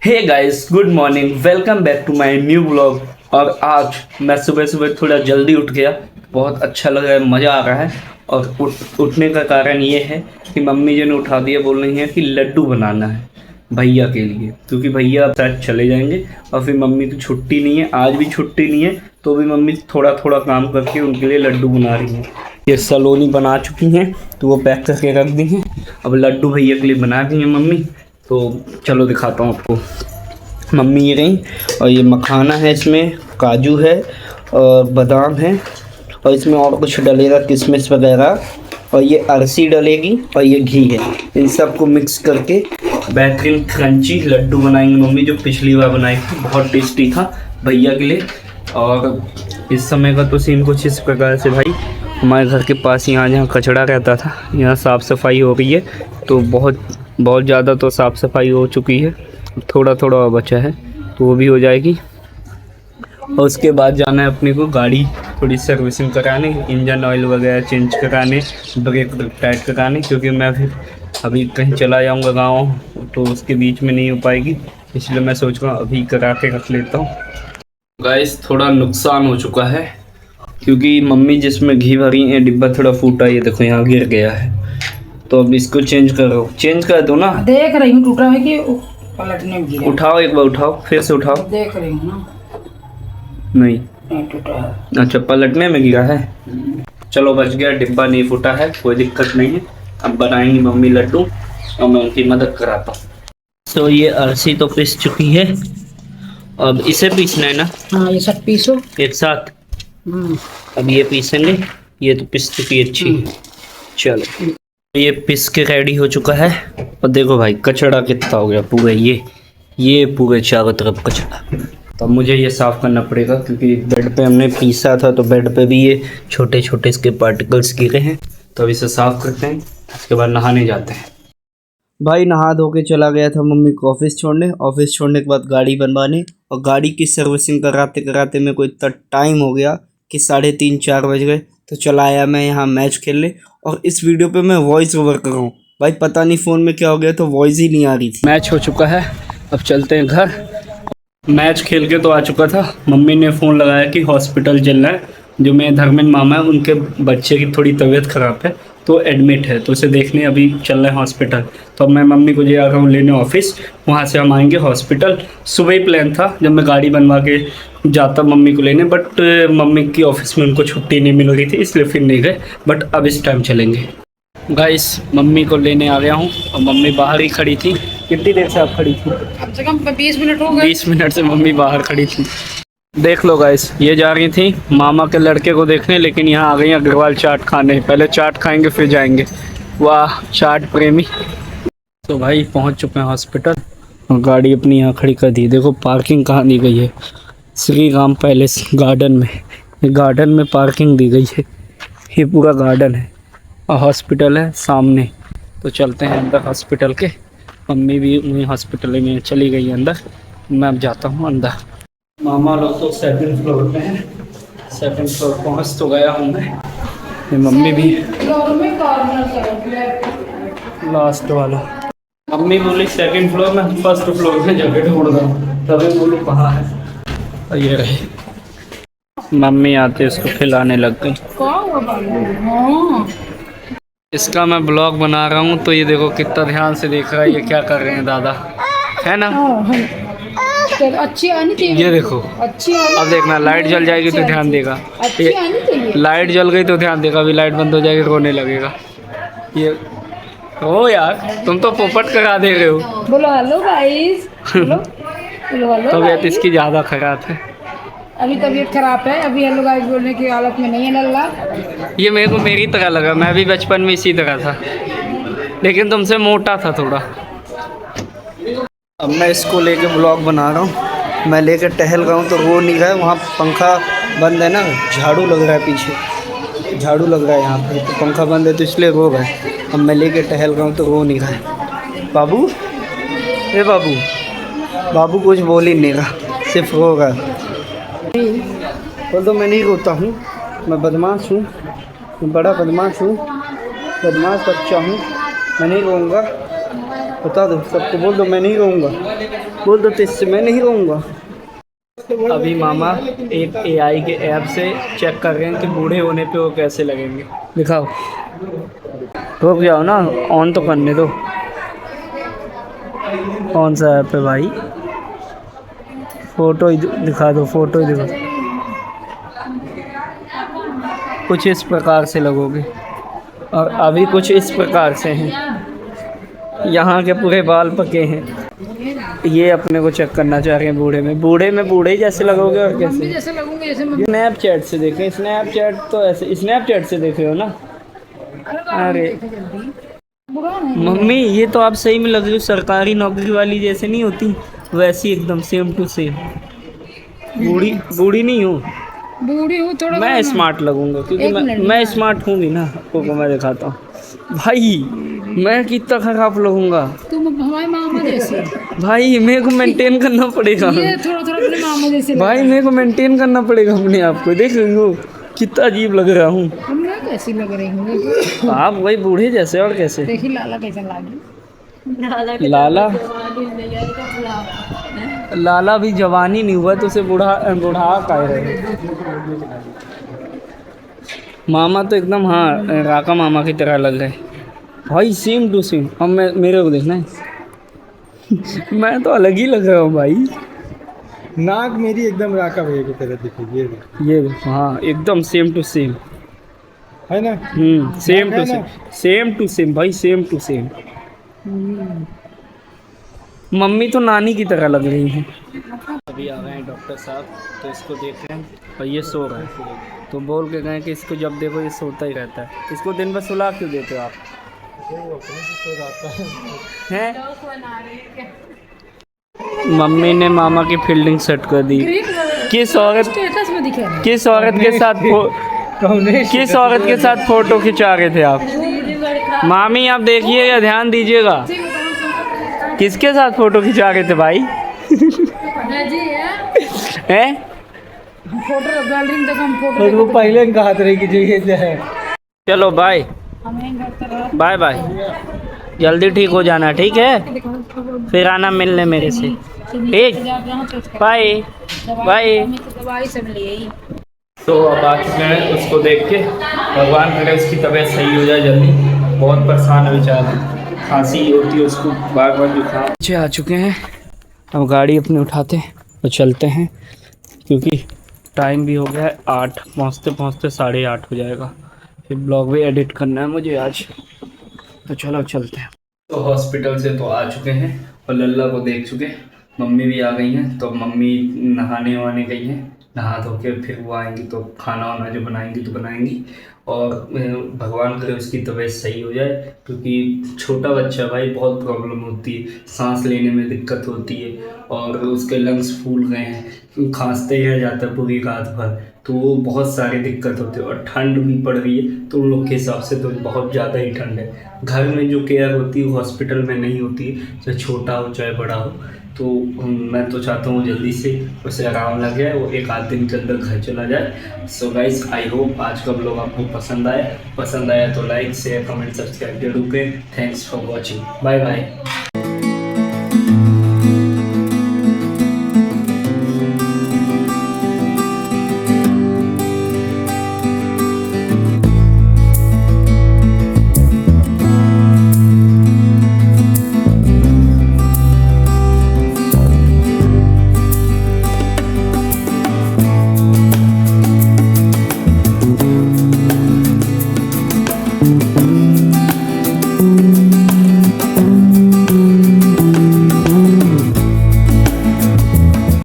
Hey guys, good morning, welcome back to my new blog. और आज मैं सुबह सुबह थोड़ा जल्दी उठ गया। बहुत अच्छा लग रहा है, मज़ा आ रहा है। और उठने का कारण ये है कि मम्मी जी ने उठा दिया, बोल रही हैं कि लड्डू बनाना है भैया के लिए, क्योंकि भैया अब शायद चले जाएंगे। और फिर मम्मी की छुट्टी नहीं है, आज भी छुट्टी नहीं है, तो भी मम्मी थोड़ा थोड़ा काम करके उनके लिए लड्डू बना रही हैं। ये सलोनी बना चुकी हैं तो वो पैक करके रख दी हैं। अब लड्डू भैया के लिए बना दी हैं मम्मी। तो चलो दिखाता हूँ आपको। मम्मी ये रही, और ये मखाना है, इसमें काजू है और बादाम है, और इसमें और कुछ डलेगा, किशमिश वगैरह, और ये अरसी डलेगी, और ये घी है। इन सबको मिक्स करके बेहतरीन क्रंची लड्डू बनाएंगे मम्मी, जो पिछली बार बनाई थी, बहुत टेस्टी था भैया के लिए। और इस समय का तो सीन कुछ इस प्रकार से, भाई हमारे घर के पास यहाँ जहाँ कचरा रहता था, यहाँ साफ़ सफाई हो गई है। तो बहुत ज़्यादा तो साफ़ सफाई हो चुकी है, थोड़ा थोड़ा बचा है, तो वो भी हो जाएगी। और उसके बाद जाना है अपने को गाड़ी थोड़ी सर्विसिंग कराने, इंजन ऑयल वगैरह चेंज कराने, ब्रेक टाइट कराने, क्योंकि मैं अभी कहीं चला जाऊंगा गाँव, तो उसके बीच में नहीं हो पाएगी। इसलिए मैं सोच रहा हूँ अभी करा के रख लेता हूँ। गाइस, थोड़ा नुकसान हो चुका है, क्योंकि मम्मी जिसमें घी भरी है डिब्बा थोड़ा फूटा, ये देखो यहाँ गिर गया है। तो अब इसको चेंज कर दो ना। देख रही हूँ टूटा है कि पलटने में गिरा। उठाओ, एक बार उठाओ, फिर से उठाओ। देख रही हूँ ना, नहीं टूटा है। अच्छा, पलटने में गिरा है। चलो बच गया, डिब्बा नहीं फूटा है, कोई दिक्कत नहीं है। अब बनाएंगी मम्मी लड्डू और मैं उनकी मदद कराता हूँ। तो ये अरसी तो पिस चुकी है, अब इसे पीसना है ना। हाँ, ये सब पीसो एक साथ। अब ये पीसेंगे, ये तो पिस चुकी है अच्छी। चलो, ये पिस के रेडी हो चुका है। और देखो भाई, कचड़ा कितना हो गया पूरा, ये पूरे चारों तरफ कचड़ा। तो मुझे ये साफ़ करना पड़ेगा, क्योंकि बेड पे हमने पीसा था, तो बेड पे भी ये छोटे छोटे इसके पार्टिकल्स गिरे हैं। तो अब इसे साफ़ करते हैं, उसके बाद नहाने जाते हैं। भाई नहा धो के चला गया था मम्मी को ऑफिस छोड़ने के बाद गाड़ी बनवाने, और गाड़ी की सर्विसिंग कराते कराते मेरे को इतना टाइम हो गया कि 3:30-4 बज गए। तो चला आया मैं यहाँ मैच खेलने, और इस वीडियो पे मैं वॉइस ओवर कर रहा हूँ। भाई पता नहीं फ़ोन में क्या हो गया, तो वॉइस ही नहीं आ रही थी। मैच हो चुका है, अब चलते हैं घर। मैच खेल के तो आ चुका था, मम्मी ने फ़ोन लगाया कि हॉस्पिटल चलना है। जो मेरे धर्मेंद्र मामा है, उनके बच्चे की थोड़ी तबीयत ख़राब है, तो एडमिट है, तो उसे देखने अभी चल रहे हैं हॉस्पिटल। तो अब मैं मम्मी को जा रहा हूँ लेने ऑफिस, वहाँ से हम आएंगे हॉस्पिटल। सुबह ही प्लान था जब मैं गाड़ी बनवा के जाता मम्मी को लेने, बट मम्मी की ऑफिस में उनको छुट्टी नहीं मिल रही थी, इसलिए फिर नहीं गए। बट अब इस टाइम चलेंगे। गाइस, मम्मी को लेने आ गया हूँ, और मम्मी बाहर ही खड़ी थी। कितनी देर से आप खड़ी थी? कम से कम 20 मिनट हो गए। 20 मिनट से मम्मी बाहर खड़ी थी। देख लो गाइस, ये जा रही थी मामा के लड़के को देखने, लेकिन यहाँ आ गई अग्रवाल चाट खाने। पहले चाट खाएंगे फिर जाएंगे। वाह, चाट प्रेमी। तो भाई पहुँच चुके हैं हॉस्पिटल, और गाड़ी अपनी यहाँ खड़ी कर दी। देखो पार्किंग कहाँ दी गई है, श्री राम पैलेस गार्डन में। ये गार्डन में पार्किंग दी गई है, ये पूरा गार्डन है, और हॉस्पिटल है सामने। तो चलते हैं अंदर हॉस्पिटल के। मम्मी भी वहीं हॉस्पिटल में चली गई अंदर, मैं अब जाता हूँ अंदर। मामा लोग तो 2nd फ्लोर पे हैं। 2nd फ्लोर पहुँच तो गया हूँ मैं, ये मम्मी भी लास्ट वाला। मम्मी बोली 2nd फ्लोर में, 1st फ्लोर में जगह ढूंढ रहा हूँ, तभी बोलूँ कहाँ है। और ये रहे मम्मी आते इसको खिलाने लग गई। इसका मैं ब्लॉग बना रहा हूँ, तो ये देखो कितना ध्यान से देख रहा है, ये क्या कर रहे हैं दादा, है ना। अच्छी आनी चाहिए, ये देखो अच्छी। अब देखना, लाइट जल जाएगी तो ध्यान देगा। लाइट जल गई तो ध्यान देगा, अभी लाइट बंद हो जाएगी रोने लगेगा। ये ओ यार, तुम तो पोपट करा दे रहे हो। बोलो हेलो गाइस, बोलो हेलो। तबीयत इसकी ज़्यादा खराब है, अभी तबीयत खराब है, अभी हेलो गाइस बोलने की हालत में नहीं है लल्ला। ये मेरे को मेरी तरह लगा, मैं भी बचपन में इसी तरह था, लेकिन तुमसे मोटा था थोड़ा। अब मैं इसको लेके ब्लॉग बना रहा हूँ, मैं लेके टहल रहा हूँ, तो वो नहीं रहा है, वहाँ पंखा बंद है ना, झाड़ू लग रहा है, पीछे झाड़ू लग रहा है यहाँ पे, तो पंखा बंद है तो इसलिए रो रहा है। अब मैं लेके टहल रहा हूँ तो रो नहीं रहा है। बाबू, ए बाबू, बाबू कुछ बोल ही नहीं रहा, सिर्फ रो रहा है। बोल दो मैं नहीं रोता हूँ, मैं बदमाश हूँ, मैं बड़ा बदमाश हूँ, बदमाश बच्चा हूँ, मैं नहीं रोऊंगा। बता दो सबको, बोल दो मैं नहीं रहूँगा, बोल दो इससे मैं नहीं रहूँगा। अभी मामा एक AI के ऐप से चेक कर रहे हैं कि बूढ़े होने पे वो कैसे लगेंगे। दिखाओ, रुक जाओ ना, ऑन तो करने दो। कौन सा ऐप है भाई? फ़ोटो ही दिखा दो, फ़ोटो ही दिखा। कुछ इस प्रकार से लगोगे और अभी कुछ इस प्रकार से हैं। यहाँ के पूरे बाल पके हैं। ये अपने को चेक करना चाह रहे हैं बूढ़े में बूढ़े ही जैसे लगोगे और कैसे जैसे लगूंगे जैसे स्नैपचैट से देखें, स्नैपचैट तो ऐसे स्नैपचैट से देख रहे हो ना। अरे मम्मी ये तो आप सही में लग रही हो, सरकारी नौकरी वाली जैसे नहीं होती वैसी एकदम सेम टू सेम। बूढ़ी नहीं हूँ बूढ़ी हूँ थोड़ा। मैं स्मार्ट लगूंगा क्योंकि मैं स्मार्ट हूँ भी ना। आपको मैं दिखाता हूँ भाई, मैं कितना खराब लगूंगा। तुम हमारे मामा जैसे भाई मेरे को मेंटेन करना पड़ेगा। ये थोड़ा अपने मामा जैसे भाई मेरे को मेंटेन करना पड़ेगा अपने आप को। देख रही हो कितना अजीब लग रहा हूँ। मैं कैसी लग रही हूँ? आप वही बूढ़े जैसे और कैसे। देखिए लाला कैसा लागी। लाला भी जवानी नहीं हुआ तो उसे बुढ़ा कह रहे। मामा तो एकदम हाँ राका मामा की तरह लग रहे भाई, सेम टू सेम। अब मेरे को देखना है मैं तो अलग ही लग रहा हूँ भाई। नाक मेरी एकदम राका भैया की तरह दिखेगी ये हाँ एकदम सेम टू सेम है ना। Same to same, same to same भाई, सेम टू सेम। मम्मी तो नानी की तरह लग रही हैं। अभी आ गए हैं डॉक्टर साहब, तो इसको देख रहे हैं और ये सो रहा है। तो बोल के गए कि इसको जब देखो ये सोता ही रहता है। इसको दिन भर सुला क्यों देते हो आप? हैं? मम्मी ने मामा की फील्डिंग सेट कर दी। किस औरत के साथ फोटो खिंचा रहे थे आप? मामी आप देखिएगा, ध्यान दीजिएगा। किसके साथ फोटो खिंचा रहे थे भाई? हैं? फोटो गैलरी में हम फोटो वो पहले कहा था कि जो ये है। चलो बाय बाय बाय, जल्दी ठीक हो जाना, ठीक है? फिर आना मिलने मेरे से, ठीक? Bye bye. तो अब आ चुके हैं उसको देख के। भगवान करे उसकी तबीयत सही हो जाए जल्दी। बहुत परेशान है बेचारा, खांसी होती है उसको बार बार जुकाम। नीचे आ चुके हैं, अब गाड़ी अपने उठाते और चलते हैं क्योंकि टाइम भी हो गया है 8, पहुँचते पहुँचते 8:30 हो जाएगा। फिर ब्लॉग भी एडिट करना है मुझे आज, तो चलो चलते हैं। तो हॉस्पिटल से तो आ चुके हैं और लल्ला को देख चुके। मम्मी भी आ गई हैं, तो मम्मी नहाने वहाने गई हैं। नहा धो के फिर वो आएंगी तो खाना वाना जो बनाएंगी तो बनाएंगी। और भगवान करे उसकी तबीयत सही हो जाए क्योंकि छोटा बच्चा भाई बहुत प्रॉब्लम होती है, सांस लेने में दिक्कत होती है और उसके लंग्स फूल गए हैं, खांसते ही रह जाता है पूरी रात भर, तो वो बहुत सारी दिक्कत होती है। और ठंड भी पड़ रही है तो उन लोग के हिसाब से तो बहुत ज़्यादा ही ठंड है। घर में जो केयर होती है हॉस्पिटल में नहीं होती है, चाहे छोटा हो चाहे बड़ा हो। तो मैं तो चाहता हूँ जल्दी से उसे आराम लग जाए, वो 1 आध दिन के अंदर घर चला जाए। सो गाइस आई होप आज का ब्लॉग आपको पसंद आया तो लाइक शेयर कमेंट सब्सक्राइब जरूर करें। Thanks for watching, bye bye.